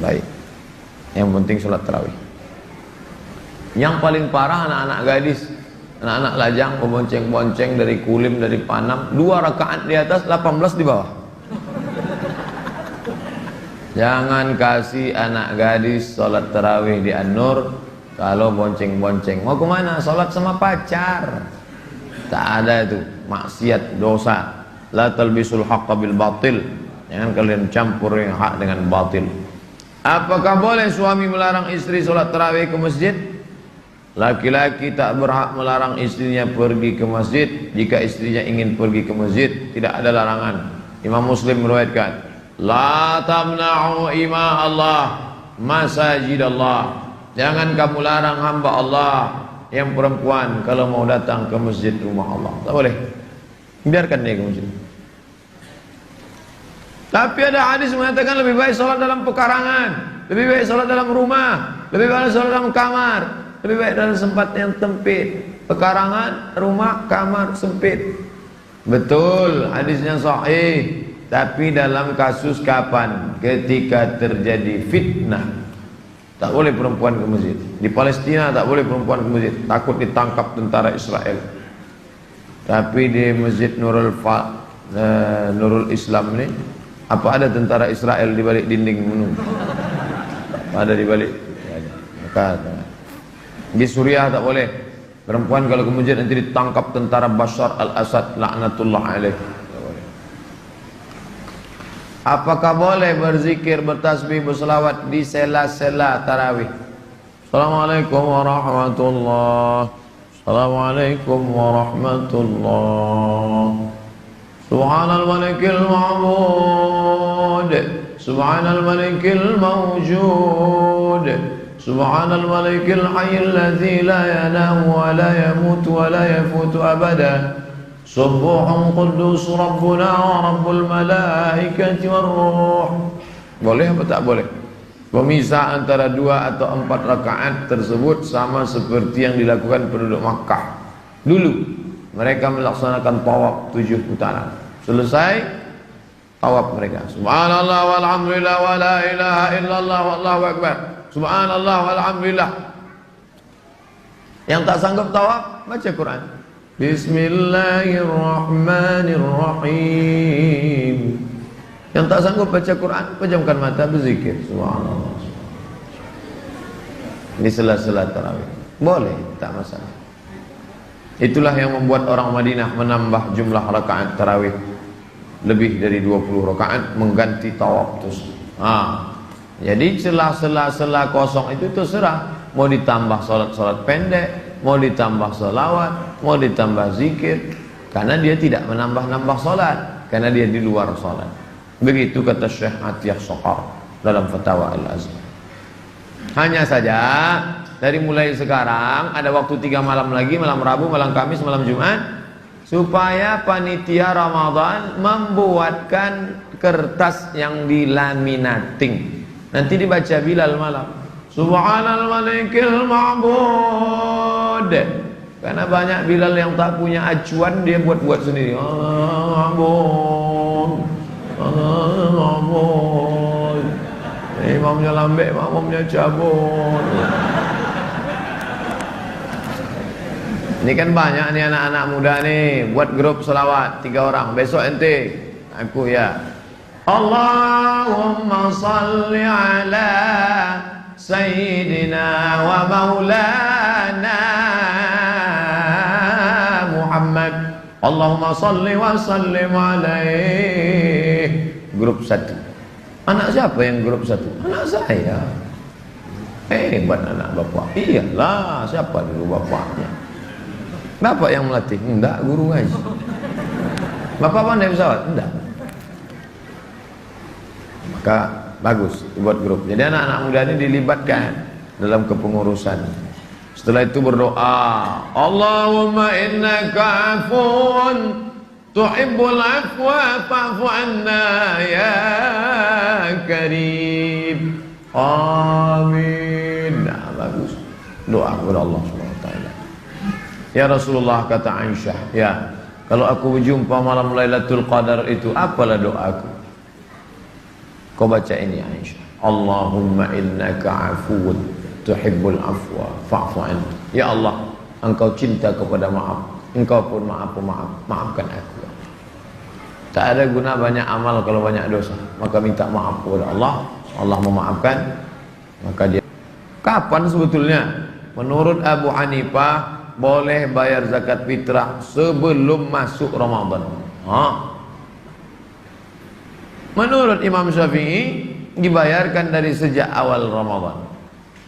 Baik. Yang penting sholat tarawih. Yang paling parah anak-anak gadis, anak-anak lajang membonceng-bonceng dari Kulim, dari Panam, 2 rakaat di atas, 18 di bawah. Jangan kasih anak gadis sholat tarawih di An-Nur kalau bonceng-bonceng. Mau kemana? Sholat sama pacar. Tak ada itu, maksiat, dosa. La talbisul haqqa bil batil. Jangan kalian campur yang hak dengan batil. Apakah boleh suami melarang istri sholat tarawih ke masjid? Laki-laki tak berhak melarang istrinya pergi ke masjid. Jika istrinya ingin pergi ke masjid, tidak ada larangan. Imam Muslim meriwayatkan, la tamna'u ima Allah masajid Allah. Jangan kamu larang hamba Allah yang perempuan kalau mau datang ke masjid rumah Allah. Tak boleh. Biarkan dia ke masjid. Tapi ada hadis mengatakan lebih baik sholat dalam pekarangan, lebih baik sholat dalam rumah, lebih baik sholat dalam kamar, lebih baik dalam tempat yang sempit. Pekarangan, rumah, kamar sempit. Betul, hadisnya sahih. Tapi dalam kasus kapan? Ketika terjadi fitnah, tak boleh perempuan ke masjid. Di Palestina tak boleh perempuan ke masjid, takut ditangkap tentara Israel. Tapi di Masjid Nurul Islam ini, apa ada tentara Israel di balik dinding menunggu? Ada di balik. Maka di Suriah tak boleh perempuan kalau ke masjid nanti ditangkap tentara Bashar al-Assad laknatullah alaih. Apakah boleh berzikir, bertasbih, berselawat di sela-sela tarawih? Assalamualaikum warahmatullahi. Assalamualaikum warahmatullahi. Subhanal malikil ma'bud, subhanal malikil mawjud, subhanal malikil hayyil ladzi la yanamu wa la yamutu wa la yafutu abada. Subuhun quddus rabbuna wa rabbul malaikati warruh. Boleh apa tak boleh? Pemisah antara 2 atau 4 rakaat tersebut sama seperti yang dilakukan penduduk Makkah dulu. Mereka melaksanakan tawaf 7 putaran. Selesai tawaf mereka, subhanallah walhamdulillah wa la ilaha illallah wallahu akbar, subhanallah walhamdulillah. Yang tak sanggup tawaf, baca Quran. Bismillahirrahmanirrahim. Yang tak sanggup baca Quran, pejamkan mata, berzikir subhanallah. Di sela-sela tarawih boleh, tak masalah. Itulah yang membuat orang Madinah menambah jumlah rakaat tarawih lebih dari 20 rakaat, mengganti tawaf terus. Jadi sela-sela kosong itu terserah, mau ditambah salat-salat pendek, mau ditambah salawat, mau ditambah zikir, karena dia tidak menambah-nambah salat, karena dia di luar salat. Begitu kata Syekh Atiyah Soqar dalam Fatwa Al-Azhar. Hanya saja dari mulai sekarang ada waktu 3 malam lagi, malam Rabu, malam Kamis, malam Jumat, supaya panitia Ramadan membuatkan kertas yang dilaminating. Nanti dibaca Bilal malam, subhanal malikil ma'bud. Karena banyak Bilal yang tak punya acuan, dia buat-buat sendiri. Imamnya lambek, makmumnya cabut. Ini kan banyak nih anak-anak muda nih buat grup selawat 3 orang. Besok ente, aku ya. Allahumma salli ala Sayyidina wa maulana Muhammad. Allahumma salli wa sallim alaih. Grup 1. Anak siapa yang grup 1? Anak saya. Hebat anak bapak. Iyalah, siapa dulu bapaknya? Bapak yang melatih? Enggak, guru ngaji. Bapak pandai pesawat? Enggak. Maka bagus buat grup. Jadi anak-anak muda ini dilibatkan dalam kepengurusan. Setelah itu berdoa, Allahumma innaka afuun tuhibbul afwa fa'fu anna ya karim. Amin. Nah, bagus. Doa kepada Allah Subhanahu wa taala. Ya Rasulullah, kata Aisyah, ya, kalau aku berjumpa malam Lailatul Qadar itu, apalah doaku? Kau baca ini Aisyah. Allahumma innaka afuun tuhibbul afwa fa'fu anni. Ya Allah, engkau cinta kepada maaf, engkau pun maafkan aku. Tak ada guna banyak amal kalau banyak dosa. Maka minta maaf kepada Allah, Allah memaafkan. Maka dia, kapan sebetulnya menurut Abu Hanifah boleh bayar zakat fitrah? Sebelum masuk Ramadan. Menurut Imam Syafi'i dibayarkan dari sejak awal Ramadan.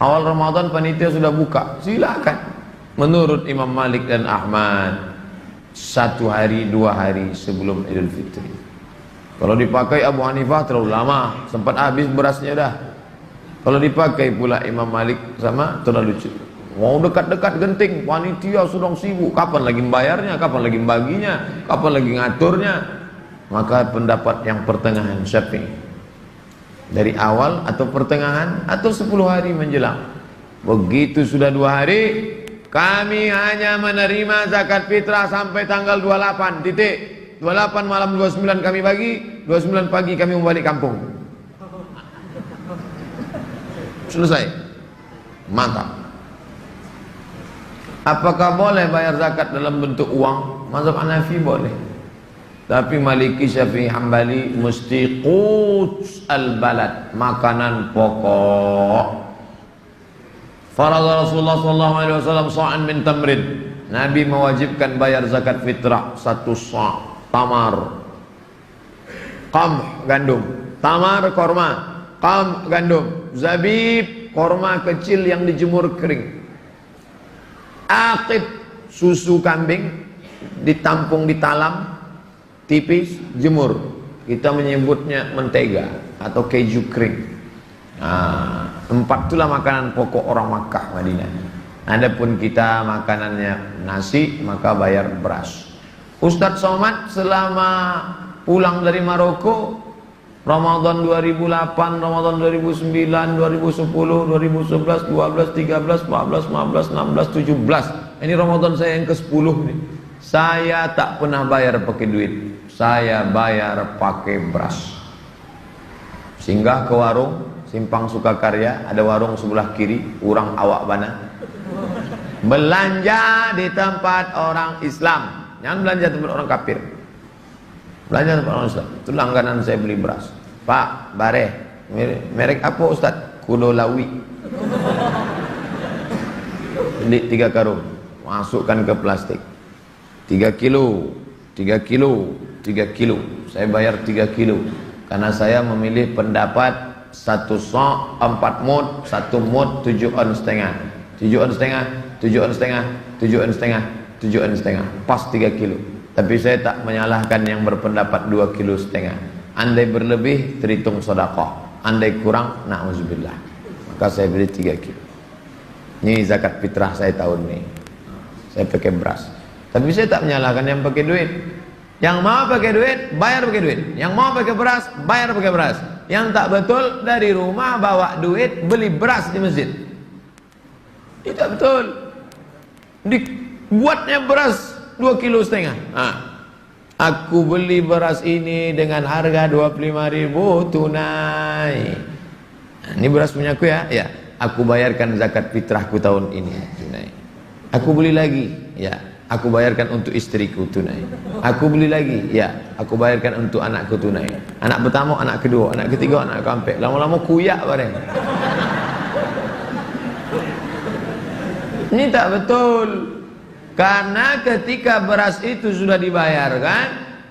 Awal Ramadan panitia sudah buka, silakan. Menurut Imam Malik dan Ahmad 1 hari 2 hari sebelum Idul Fitri. Kalau dipakai Abu Hanifah terlalu lama, sempat habis berasnya dah. Kalau dipakai pula Imam Malik sama, terlalu cukup. Mau dekat-dekat genting, panitia sedang sibuk, kapan lagi membayarnya, kapan lagi membaginya, kapan lagi ngaturnya. Maka pendapat yang pertengahan Syafi'i, dari awal atau pertengahan atau 10 hari menjelang. Begitu sudah 2 hari, kami hanya menerima zakat fitrah sampai tanggal 28 titik. 28 malam 29 kami bagi, 29 pagi kami membalik kampung. Selesai. Mantap. Apakah boleh bayar zakat dalam bentuk uang? Mazhab Hanafi boleh. Tapi Maliki, Syafi'i, Hambali mesti quts al-balad, makanan pokok. Faradha Rasulullah sallallahu alaihi wasallam sa'an min tamrin. Nabi mewajibkan bayar zakat fitrah 1 sa', tamar, qamh, gandum, tamar korma, qam gandum, zabib korma kecil yang dijemur kering, aqid susu kambing ditampung di talam tipis jemur, kita menyebutnya mentega atau keju kering. Nah, 4 itulah makanan pokok orang Makkah Madinah. Adapun kita makanannya nasi, maka bayar beras. Ustadz Somad selama pulang dari Maroko, Ramadan 2008, Ramadan 2009, 2010, 2011, 12, 13, 14, 15, 16, 17. Ini Ramadan saya yang ke-10 nih. Saya tak pernah bayar pakai duit. Saya bayar pakai beras. Singgah ke warung Simpang Sukakarya, ada warung sebelah kiri, urang awak bana. Belanja di tempat orang Islam, jangan belanja tempat orang kafir. Belanja tempat orang Islam. Itu langganan saya beli beras. Pak, bare, merek apa Ustaz? Kudolawi. Beli 3 karung, masukkan ke plastik. 3 kilo, 3 kilo, 3 kilo. Saya bayar 3 kilo karena saya memilih pendapat 1 sok 4 mud, 1 mud 7 on setengah, 7 on setengah, 7 on setengah, 7 on setengah, 7 on setengah, pas 3 kilo. Tapi saya tak menyalahkan yang berpendapat 2 kilo setengah. Andai berlebih terhitung sedekah, andai kurang na'udzubillah, maka saya beli 3 kilo. Ini zakat fitrah saya tahun ini. Saya pakai beras. Tapi saya tak menyalahkan yang pakai duit. Yang mau pakai duit, bayar pakai duit. Yang mau pakai beras, bayar pakai beras. Yang tak betul, dari rumah bawa duit, beli beras di masjid. Tidak betul. Dibuatnya beras 2 kilo setengah. Aku beli beras ini dengan harga 25.000 tunai. Ini beras punya aku ya. Ya, aku bayarkan zakat fitrahku tahun ini tunai. Aku beli lagi, ya. Aku bayarkan untuk istriku tunai. Aku beli lagi, ya. Aku bayarkan untuk anakku tunai. Anak pertama, anak kedua, anak ketiga, anak keempat. Lama-lama kuyak bareng. Ini tak betul. Karena ketika beras itu sudah dibayarkan,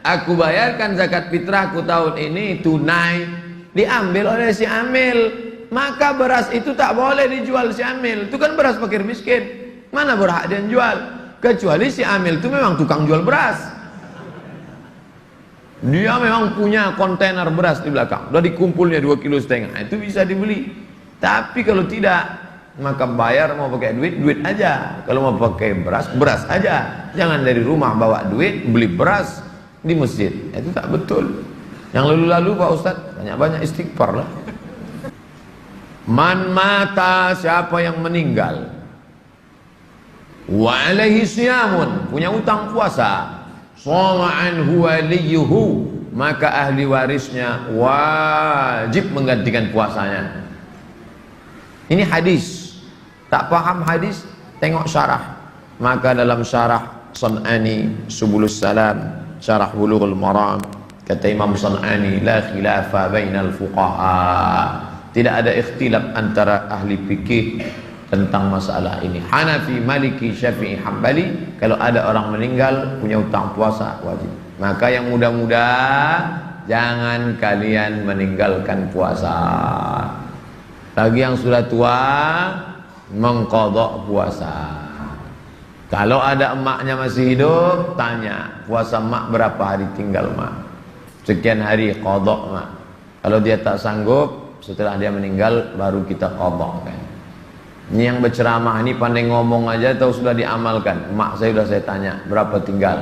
aku bayarkan zakat fitrahku tahun ini tunai, diambil oleh si amil, maka beras itu tak boleh dijual si amil. Itu kan beras fakir miskin. Mana berhak dia jual? Kecuali si amil itu memang tukang jual beras. Dia memang punya kontainer beras di belakang, udah dikumpulnya 2 kilo setengah, itu bisa dibeli. Tapi kalau tidak, maka bayar mau pakai duit, duit aja. Kalau mau pakai beras, beras aja. Jangan dari rumah bawa duit, beli beras di masjid. Itu tak betul. Yang lalu-lalu Pak Ustadz, banyak-banyak istighfar lah. Man mata, siapa yang meninggal, wa alaihi siyamun, punya utang puasa, shoma anhu waliyuhu, maka ahli warisnya wajib menggantikan puasanya. Ini hadis. Tak paham hadis, tengok syarah. Maka dalam syarah San'ani Subulus Salam, syarah Bulughul Maram, kata Imam San'ani, la khilafa bainal fuqaha, tidak ada ikhtilaf antara ahli fikih tentang masalah ini. Hanafi, Maliki, Syafi'i, Hambali, kalau ada orang meninggal punya utang puasa wajib. Maka yang muda-muda jangan kalian meninggalkan puasa. Bagi yang sudah tua, mengqadha puasa. Kalau ada emaknya masih hidup, tanya, puasa emak berapa hari tinggal emak? Sekian hari, qadha emak. Kalau dia tak sanggup, setelah dia meninggal baru kita qadha kan. Ini yang berceramah ini pandai ngomong aja atau sudah diamalkan? Mak saya sudah saya tanya, berapa tinggal?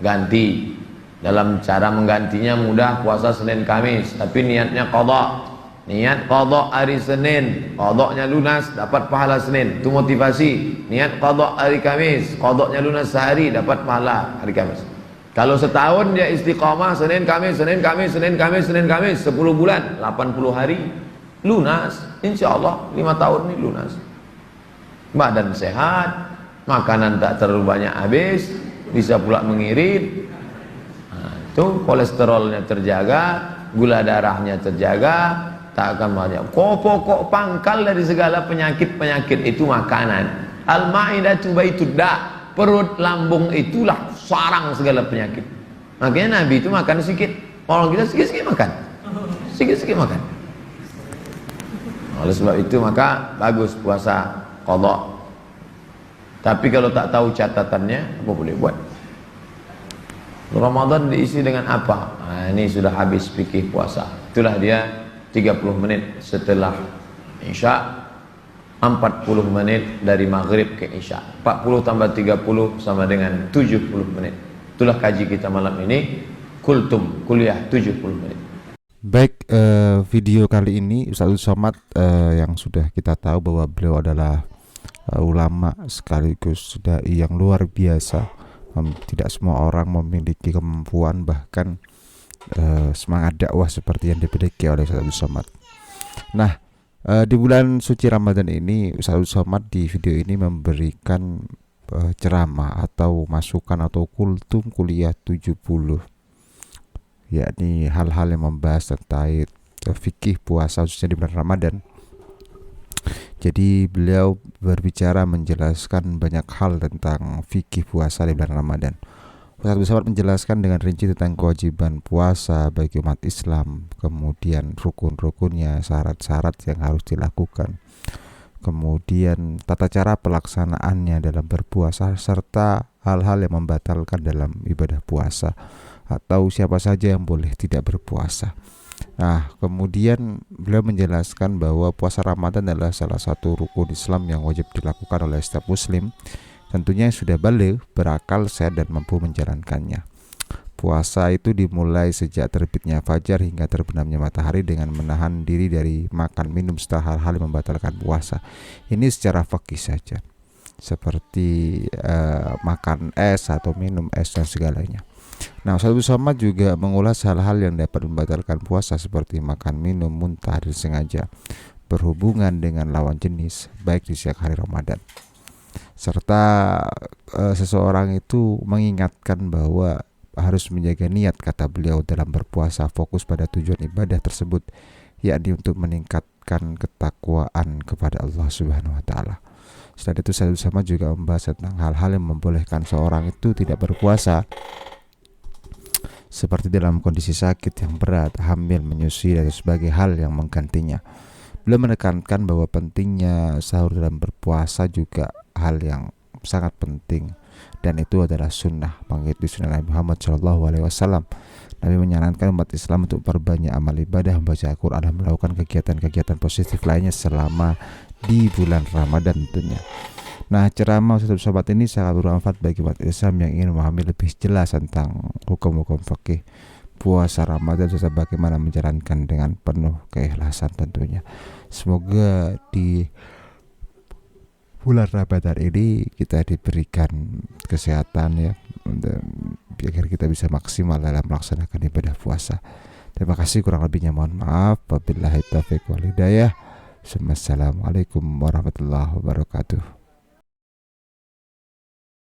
Ganti. Dalam cara menggantinya mudah, puasa Senin Kamis, tapi niatnya qadha. Niat qadha hari Senin, qadhanya lunas, dapat pahala Senin. Itu motivasi. Niat qadha hari Kamis, qadhanya lunas sehari, dapat pahala hari Kamis. Kalau setahun dia istiqamah Senin Kamis, Senin Kamis, Senin Kamis, Senin Kamis, 10 bulan, 80 hari, lunas. Insyaallah 5 tahun ini lunas. Badan sehat, makanan tak terlalu banyak habis, bisa pula mengirit. Nah, itu kolesterolnya terjaga, gula darahnya terjaga, tak akan banyak. Pokok pangkal dari segala penyakit-penyakit itu makanan. Al-ma'idatu baitudda, perut lambung itulah sarang segala penyakit. Makanya Nabi itu makan sedikit, orang kita sedikit-sedikit makan. sedikit-sedikit makan. Oleh sebab itu maka bagus puasa qadha. Tapi kalau tak tahu catatannya, apa boleh buat? Ramadan diisi dengan apa? Nah, ini sudah habis fikih puasa. Itulah dia 30 menit setelah Isya, 40 menit dari maghrib ke Isya. 40 tambah 30 sama dengan 70 menit. Itulah kaji kita malam ini. Kultum, kuliah 70 menit. Baik, video kali ini Ustaz Abdul Somad yang sudah kita tahu bahwa beliau adalah ulama sekaligus dai yang luar biasa. Tidak semua orang memiliki kemampuan bahkan semangat dakwah seperti yang dimiliki oleh Ustaz Abdul Somad. Nah, di bulan suci Ramadan ini Ustaz Abdul Somad di video ini memberikan ceramah atau masukan atau kultum kuliah 70, yakni hal-hal yang membahas tentang fikih puasa khususnya di bulan Ramadan. Jadi beliau berbicara menjelaskan banyak hal tentang fikih puasa di bulan Ramadan. Ustaz Abdul Somad menjelaskan dengan rinci tentang kewajiban puasa bagi umat Islam, kemudian rukun-rukunnya, syarat-syarat yang harus dilakukan, kemudian tata cara pelaksanaannya dalam berpuasa, serta hal-hal yang membatalkan dalam ibadah puasa atau siapa saja yang boleh tidak berpuasa. Nah, kemudian beliau menjelaskan bahwa puasa Ramadan adalah salah satu rukun Islam yang wajib dilakukan oleh setiap muslim, tentunya yang sudah baligh, berakal, sehat dan mampu menjalankannya. Puasa itu dimulai sejak terbitnya fajar hingga terbenamnya matahari dengan menahan diri dari makan minum serta hal-hal yang membatalkan puasa. Ini secara fikih saja, seperti makan es atau minum es dan segalanya. Nah, Ustaz Abdul Somad juga mengulas hal-hal yang dapat membatalkan puasa seperti makan, minum, muntah dan sengaja, berhubungan dengan lawan jenis baik di siang hari Ramadan, serta seseorang itu mengingatkan bahwa harus menjaga niat, kata beliau, dalam berpuasa, fokus pada tujuan ibadah tersebut, yakni untuk meningkatkan ketakwaan kepada Allah Subhanahu wa taala. Selain itu, Ustaz Abdul Somad juga membahas tentang hal-hal yang membolehkan seorang itu tidak berpuasa, seperti dalam kondisi sakit yang berat, hamil, menyusui dan sebagai hal yang menggantinya. Beliau menekankan bahwa pentingnya sahur dalam berpuasa juga hal yang sangat penting, dan itu adalah sunnah, mengikuti sunnah Nabi Muhammad SAW. Nabi menyarankan umat Islam untuk perbanyak amal ibadah, membaca Al-Quran dan melakukan kegiatan-kegiatan positif lainnya selama di bulan Ramadan tentunya. Nah, ceramah Ustaz Abdul Somad ini sangat bermanfaat bagi umat Islam yang ingin memahami lebih jelas tentang hukum-hukum fikih puasa Ramadan serta bagaimana menjalankan dengan penuh keikhlasan tentunya. Semoga di bulan Ramadan ini kita diberikan kesehatan ya, agar kita bisa maksimal dalam melaksanakan ibadah puasa. Terima kasih, kurang lebihnya mohon maaf. Wabillahi taufiq wal hidayah. Assalamualaikum warahmatullahi wabarakatuh.